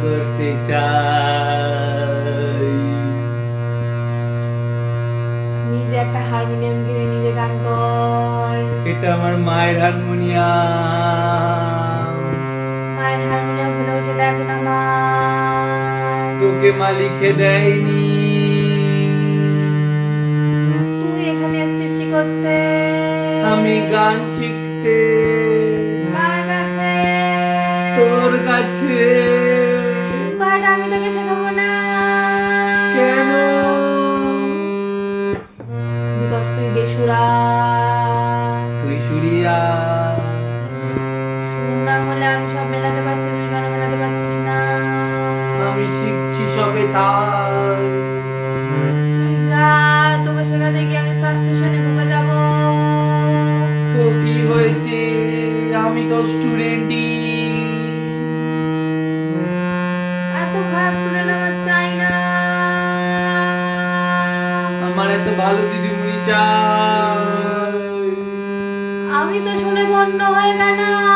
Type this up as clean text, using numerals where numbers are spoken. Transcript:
করতে চাই। নিজে একটা হারমোনিয়াম কিনে নিজে গান কর। এটা আমার মায়ের হারমোনিয়াম। মায়ের হারমোনিয়াম হলেও সেটা এখন আমার। তোকে মা লিখে দেয়নি। তুই এখানে এসেছিস কি করতে? আমি গান শিখতে। কার কাছে? তোর কাছে। বাট আমি তোকে শেখাবো না। কেন? বিকজ তুই বেসুরা। তুই সুরিয়া। সুর না হলে আমি সব মেলাতে পারছি, তুই কেন মেলাতে পারছিস না? আমি শিখছি সবে তাই। তুই যা, তোকে শেখাতে গিয়ে আমি ফ্রাস্ট্রেশনে ভুগে যাব। তো কি হয়েছে? আমি তো স্টুডেন্টই। এত খারাপ স্টুডেন্ট আমার চাই না। আমার এত ভালো দিদিমণি চাই। আমি তো শুনে ধন্য হয়ে গেলাম।